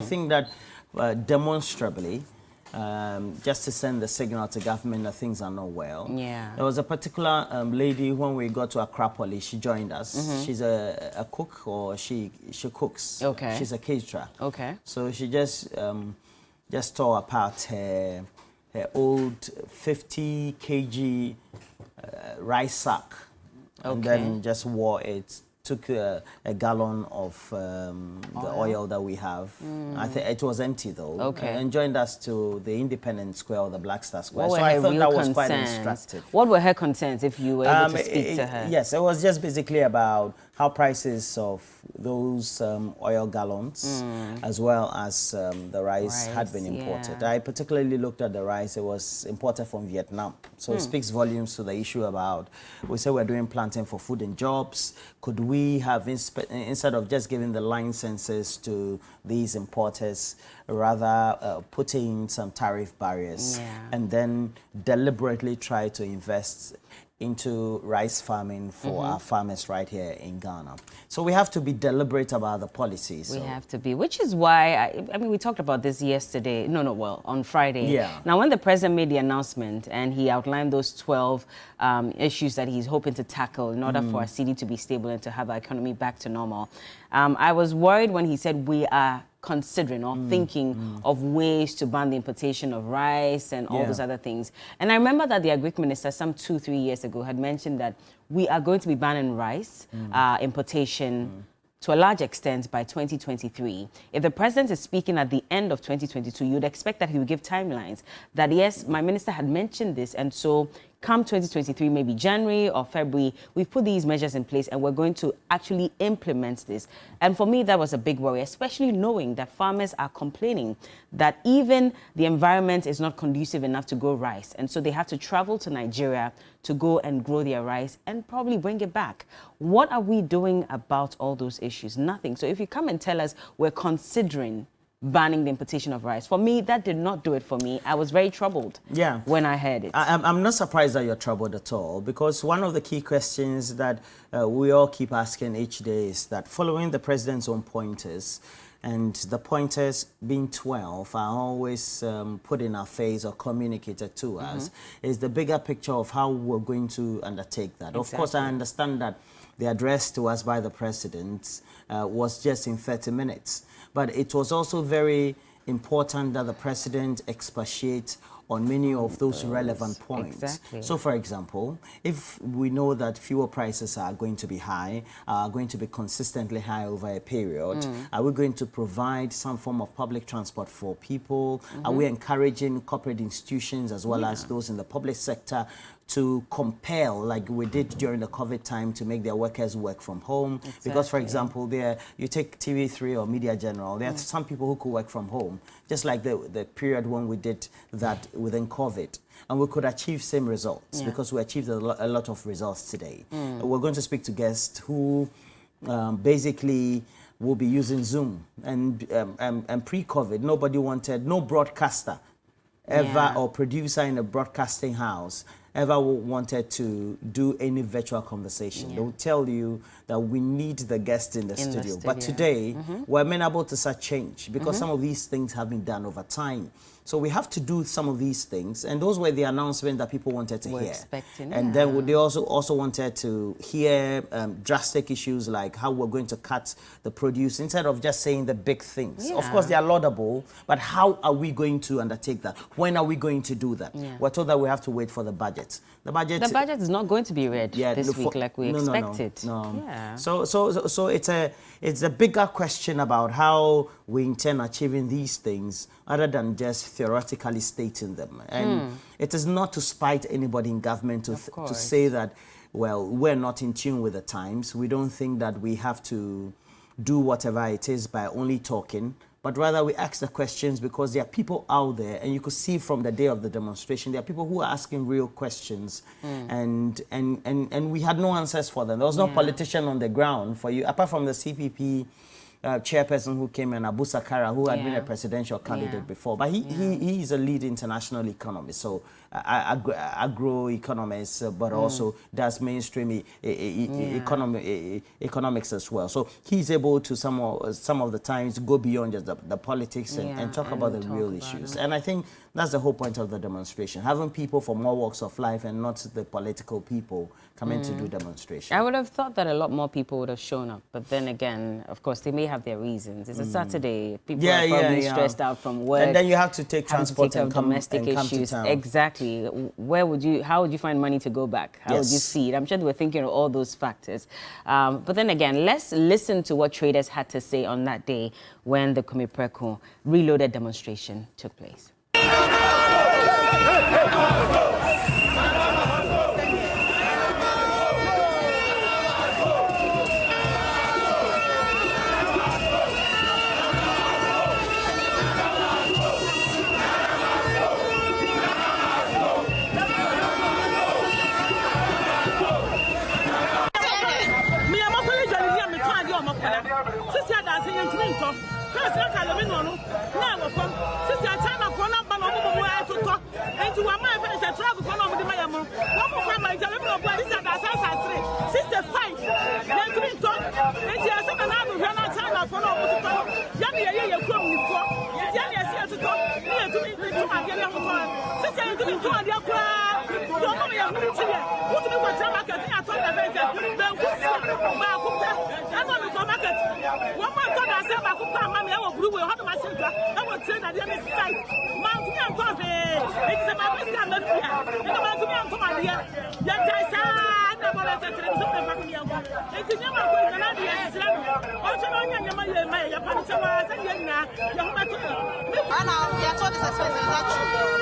I think that demonstrably, just to send the signal to government that things are not well. Yeah. There was a particular lady when we got to Acropolis. She joined us. She's a cook, or she cooks. Okay. She's a caterer. Okay. So she just tore apart her old 50 kg rice sack, and then just wore it. Took a gallon of the oil that we have. I think it was empty though. Okay. And joined us to the Independence Square, or the Black Star Square. What So were I her thought real that was concerns? quite instructive. What were her concerns, if you were able to speak to her? Yes, it was just basically about how prices of those oil gallons, as well as the rice had been imported. Yeah. I particularly looked at the rice. It was imported from Vietnam. So it speaks volumes to the issue about, we say we're doing planting for food and jobs. Could we have, instead of just giving the licenses to these importers, rather put in some tariff barriers and then deliberately try to invest into rice farming for our farmers right here in Ghana. So we have to be deliberate about the policies. We have to be, which is why, I mean, we talked about this yesterday, well, on Friday. Yeah. Now, when the president made the announcement and he outlined those 12 issues that he's hoping to tackle in order for our city to be stable and to have our economy back to normal, I was worried when he said we are considering or thinking of ways to ban the importation of rice and all those other things. And I remember that the Agric Minister some 2-3 years ago had mentioned that we are going to be banning rice importation to a large extent by 2023. If the president is speaking at the end of 2022, you'd expect that he would give timelines. That yes, my minister had mentioned this, and so come 2023, maybe January or February, we've put these measures in place and we're going to actually implement this. And for me, that was a big worry, especially knowing that farmers are complaining that even the environment is not conducive enough to grow rice. And so they have to travel to Nigeria to go and grow their rice and probably bring it back. What are we doing about all those issues? Nothing. So if you come and tell us we're considering banning the importation of rice, for me, that did not do it for me. I was very troubled when I heard it. I'm not surprised that you're troubled at all, because one of the key questions that we all keep asking each day is that, following the president's own pointers, and the pointers being 12 are always put in our face or communicated to us, is the bigger picture of how we're going to undertake that. Of course, I understand that the address to us by the president was just in 30 minutes. But it was also very important that the president expatiate on many of those relevant points. Exactly. So, for example, if we know that fuel prices are going to be high, are going to be consistently high over a period, are we going to provide some form of public transport for people? Are we encouraging corporate institutions as well as those in the public sector to compel, like we did during the COVID time, to make their workers work from home? Because, for example, you take TV3 or Media General, there are some people who could work from home, just like the period when we did that within COVID. And we could achieve same results because we achieved a lot of results today. We're going to speak to guests who basically will be using Zoom. And pre-COVID, no broadcaster ever or producer in a broadcasting house ever wanted to do any virtual conversation. They will tell you that we need the guests in the studio. But today, we're amenable to such change because some of these things have been done over time. So we have to do some of these things, and those were the announcements that people wanted to hear. And then they also wanted to hear drastic issues like how we're going to cut the produce, instead of just saying the big things. Of course, they are laudable, but how are we going to undertake that? When are we going to do that? We're told that we have to wait for the budget. The budget is not going to be read this week like we expected. No. So it's a bigger question about how we intend achieving these things, other than just theoretically stating them. And it is not to spite anybody in government to say that, well, we're not in tune with the times. We don't think that we have to do whatever it is by only talking, but rather we ask the questions because there are people out there, and you could see from the day of the demonstration, there are people who are asking real questions, and we had no answers for them. There was no politician on the ground for you, apart from the CPP chairperson who came in, Abu Sakara, who had been a presidential candidate before. But he is a lead international economist, so agroeconomist, but also does mainstream economics as well. So he's able to some of the times go beyond just the politics and talk about the real issues. And I think that's the whole point of the demonstration, having people from all walks of life and not the political people come in to do demonstration. I would have thought that a lot more people would have shown up, but then again, of course, they may have their reasons. It's a Saturday. People are probably stressed out from work. And then you have to take transport and come issues. to town. Exactly. How would you find money to go back? How would you feed? I'm sure they were thinking of all those factors. But then again, let's listen to what traders had to say on that day when the Preko reloaded demonstration took place.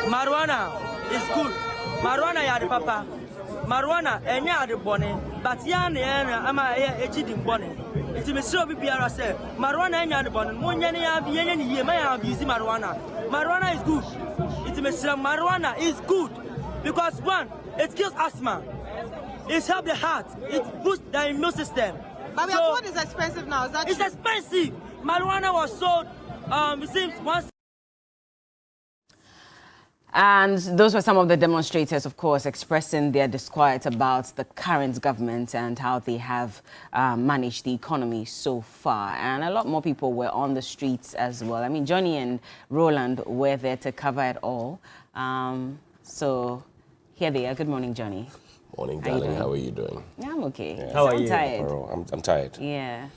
Marijuana is good. Marijuana ya the papa. Marijuana enya the bonny, but yan ama ejidi bonny. It's me so biara say marijuana enya the bonny. Munya ni ya biye ni ye ma abuse marijuana. Marijuana is good. It's me say marijuana is good because one, it kills asthma. It helps the heart. It boosts the immune system. But we are told it's expensive now. Is that it's true? expensive. Marijuana was sold. It seems once. And those were some of the demonstrators, of course, expressing their disquiet about the current government and how they have managed the economy so far. And a lot more people were on the streets as well. I mean, Johnny and Roland were there to cover it all. So here they are. Good morning, Johnny. Morning, darling. How are you doing? Yeah, I'm okay. Yeah. How are you? Tired. I'm tired. Yeah.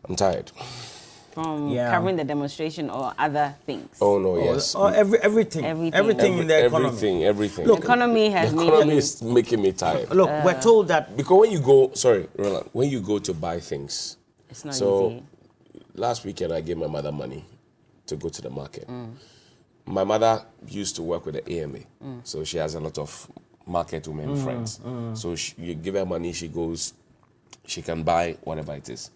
I'm tired. From covering the demonstration or other things? Oh, no, yes. Everything in the economy. Everything. Look, the economy has the economy is making me tired. Look, we're told that... Because when you go... Sorry, Roland. When you go to buy things... It's not easy. So, last weekend, I gave my mother money to go to the market. My mother used to work with the AMA. So she has a lot of market women friends. So you give her money, she goes... She can buy whatever it is.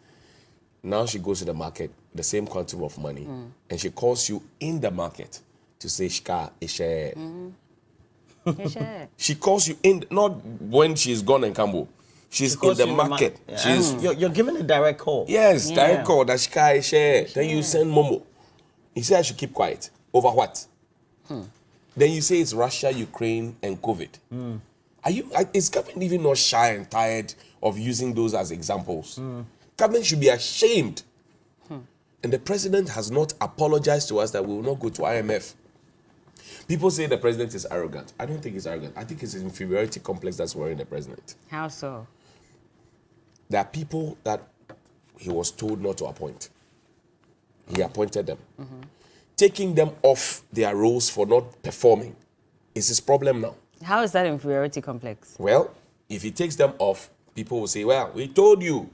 Now she goes to the market, the same quantum of money, and she calls you in the market to say, Shka, Ishe. She calls you in, not when she's gone and come. She's in the market. You're giving a direct call. Yes, direct call. That Shka, Ishe. Then you send Momo. He said I should keep quiet. Over what? Then you say it's Russia, Ukraine, and COVID. Is government even not shy and tired of using those as examples? Government should be ashamed. And the president has not apologized to us that we will not go to IMF. People say the president is arrogant. I don't think he's arrogant. I think it's an inferiority complex that's worrying the president. How so? There are people that he was told not to appoint. He appointed them. Taking them off their roles for not performing is his problem now. How is that inferiority complex? Well, if he takes them off, people will say, well, we told you.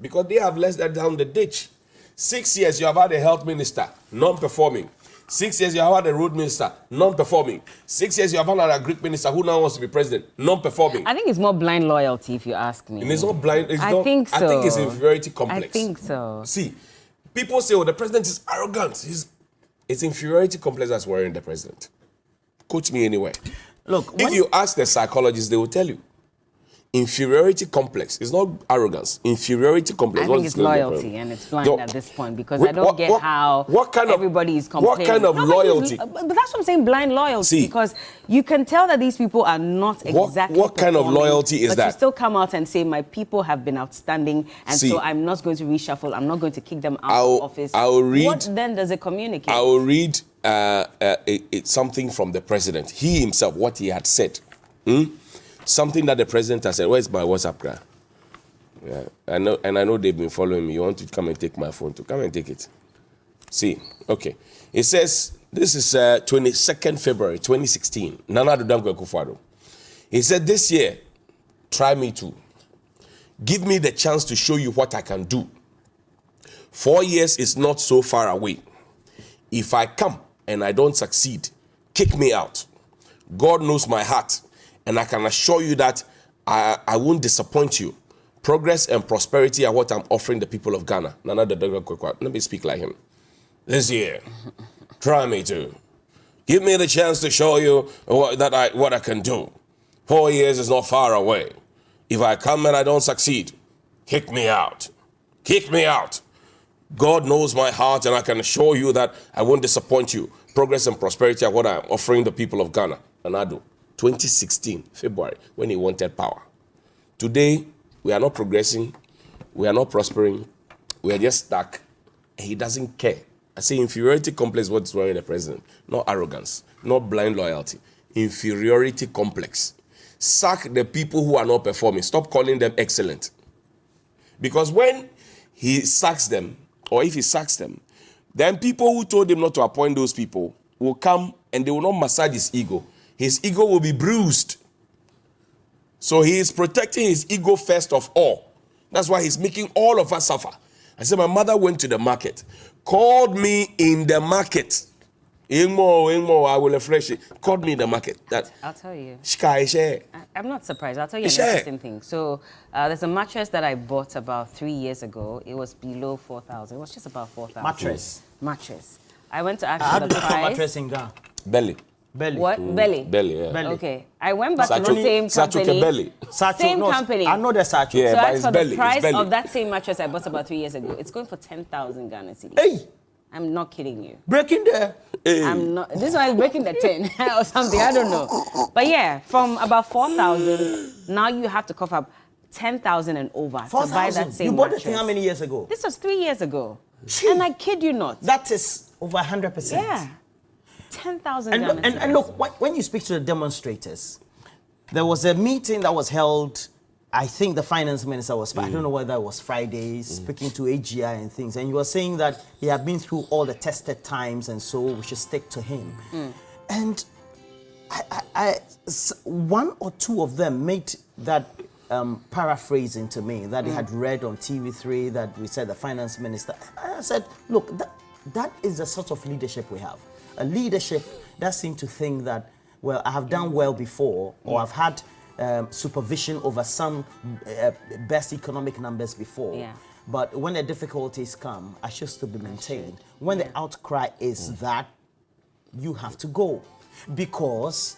Because they have let that down the ditch. 6 years you have had a health minister, non-performing. 6 years you have had a road minister, non-performing. 6 years you have had an agri minister who now wants to be president, non-performing. I think it's more blind loyalty, if you ask me. And it's not blind. I think so. I think it's inferiority complex. I think so. See, people say, oh, the president is arrogant. It's inferiority complex that's worrying the president. Quote me anywhere. Look, if you ask the psychologists, they will tell you. inferiority complex. It's not arrogance. Inferiority complex. I think it's loyalty, and it's blind at this point, because I don't get how everybody is complaining. What kind of loyalty? But that's what I'm saying, blind loyalty. Because you can tell that these people are not exactly What kind of loyalty is but that? you still come out and say, my people have been outstanding, and so I'm not going to reshuffle. I'm not going to kick them out of office. What then does it communicate? I will read something from the president. He himself, what he had said. Something that the president has said. Where's my WhatsApp guy? Yeah, I know they've been following me. You want to come and take my phone to come and take it. See, okay. It says, this is 22nd February 2016. Nana Addo Akufo-Addo. He said, this year, try me too. Give me the chance to show you what I can do. 4 years is not so far away. If I come and I don't succeed, kick me out. God knows my heart. And I can assure you that I won't disappoint you. Progress and prosperity are what I'm offering the people of Ghana. Nana Addo Akufo-Addo. Let me speak like him. This year, try me too. Give me the chance to show you what I can do. 4 years is not far away. If I come and I don't succeed, kick me out. Kick me out. God knows my heart, and I can assure you that I won't disappoint you. Progress and prosperity are what I'm offering the people of Ghana. Anado, 2016, February, when he wanted power. Today, we are not progressing. We are not prospering. We are just stuck. And he doesn't care. I say inferiority complex, what's wrong with the president? Not arrogance, not blind loyalty. Inferiority complex. Sack the people who are not performing. Stop calling them excellent. Because when he sacks them, or if he sacks them, then people who told him not to appoint those people will come and they will not massage his ego. His ego will be bruised. So he is protecting his ego first of all. That's why he's making all of us suffer. I said, my mother went to the market, called me in the market. I will refresh it. Called me in the market. I'll tell you. I'm not surprised. I'll tell you an interesting thing. So there's a mattress that I bought about 3 years ago. It was below 4,000. It was just about 4,000. Mattress. I went to ask for the price. Mattress in Ghana? Belly. What? Belly? Belly, yeah. Belly. Okay. I went back to the same company. Belly. Same company. I know the Sacho. Yeah, so but as it's for belly. the price of that same mattress I bought about 3 years ago, it's going for 10,000 Ghana cedis. Hey! I'm not kidding you. Breaking there. Hey. I'm not. This one is breaking the 10 or something. I don't know. But yeah, from about 4,000, now you have to cough up 10,000 and over to buy that same You bought mattress. the thing how many years ago? This was 3 years ago. Gee. And I kid you not. That is over 100%. Yeah. 10,000 And look, when you speak to the demonstrators, there was a meeting that was held. I think the finance minister was, I don't know whether it was Friday, speaking to AGI and things. And you were saying that he had been through all the tested times and so we should stick to him. And one or two of them made that paraphrasing to me that they had read on TV3 that we said the finance minister. And I said, look, that is the sort of leadership we have. A leadership that seems to think that, well, I have done well before, or I've had supervision over some best economic numbers before. Yeah. But when the difficulties come, I should still be maintained. When the outcry is that, you have to go. Because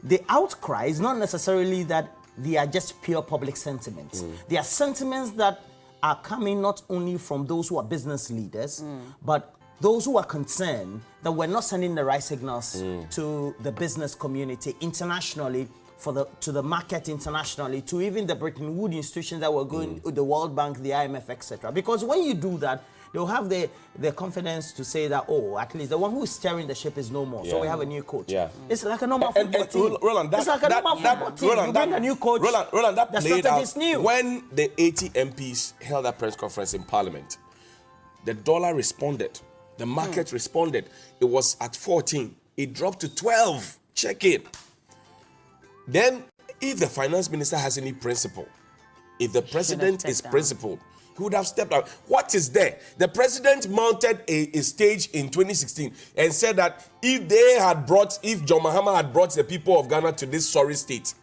the outcry is not necessarily that they are just pure public sentiments. They are sentiments that are coming not only from those who are business leaders, but those who are concerned that we're not sending the right signals to the business community internationally, to the market internationally, to even the Bretton Woods institutions that were going, the World Bank, the IMF, etc. Because when you do that, they'll have the confidence to say that, oh, at least the one who is steering the ship is no more. So we have a new coach. Yeah. It's like a normal football team. Roland, it's like a normal football team. You bring a new coach. Roland, that the played strategy out is new. when the 80 MPs held a press conference in Parliament. The dollar responded. The market responded. It was at 14. It dropped to 12. Check it. Then, if the finance minister has any principle, if the president is principled, he would have stepped out. What is there? The president mounted a stage in 2016 and said that if John Mahama had brought the people of Ghana to this sorry state,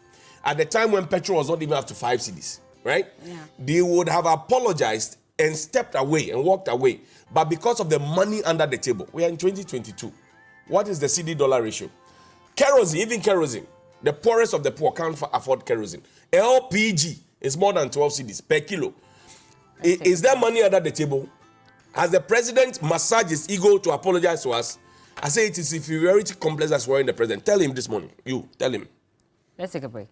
at the time when petrol was not even up to 5 cedis, right? Yeah. They would have apologized and stepped away and walked away. But because of the money under the table, we are in 2022. What is the CD dollar ratio? Kerosene, even kerosene. The poorest of the poor can't afford kerosene. LPG is more than 12 cedis per kilo. Is there money under the table? Has the president massaged his ego to apologize to us? I say it is inferiority complex that's worrying the president. Tell him this morning. You, tell him. Let's take a break.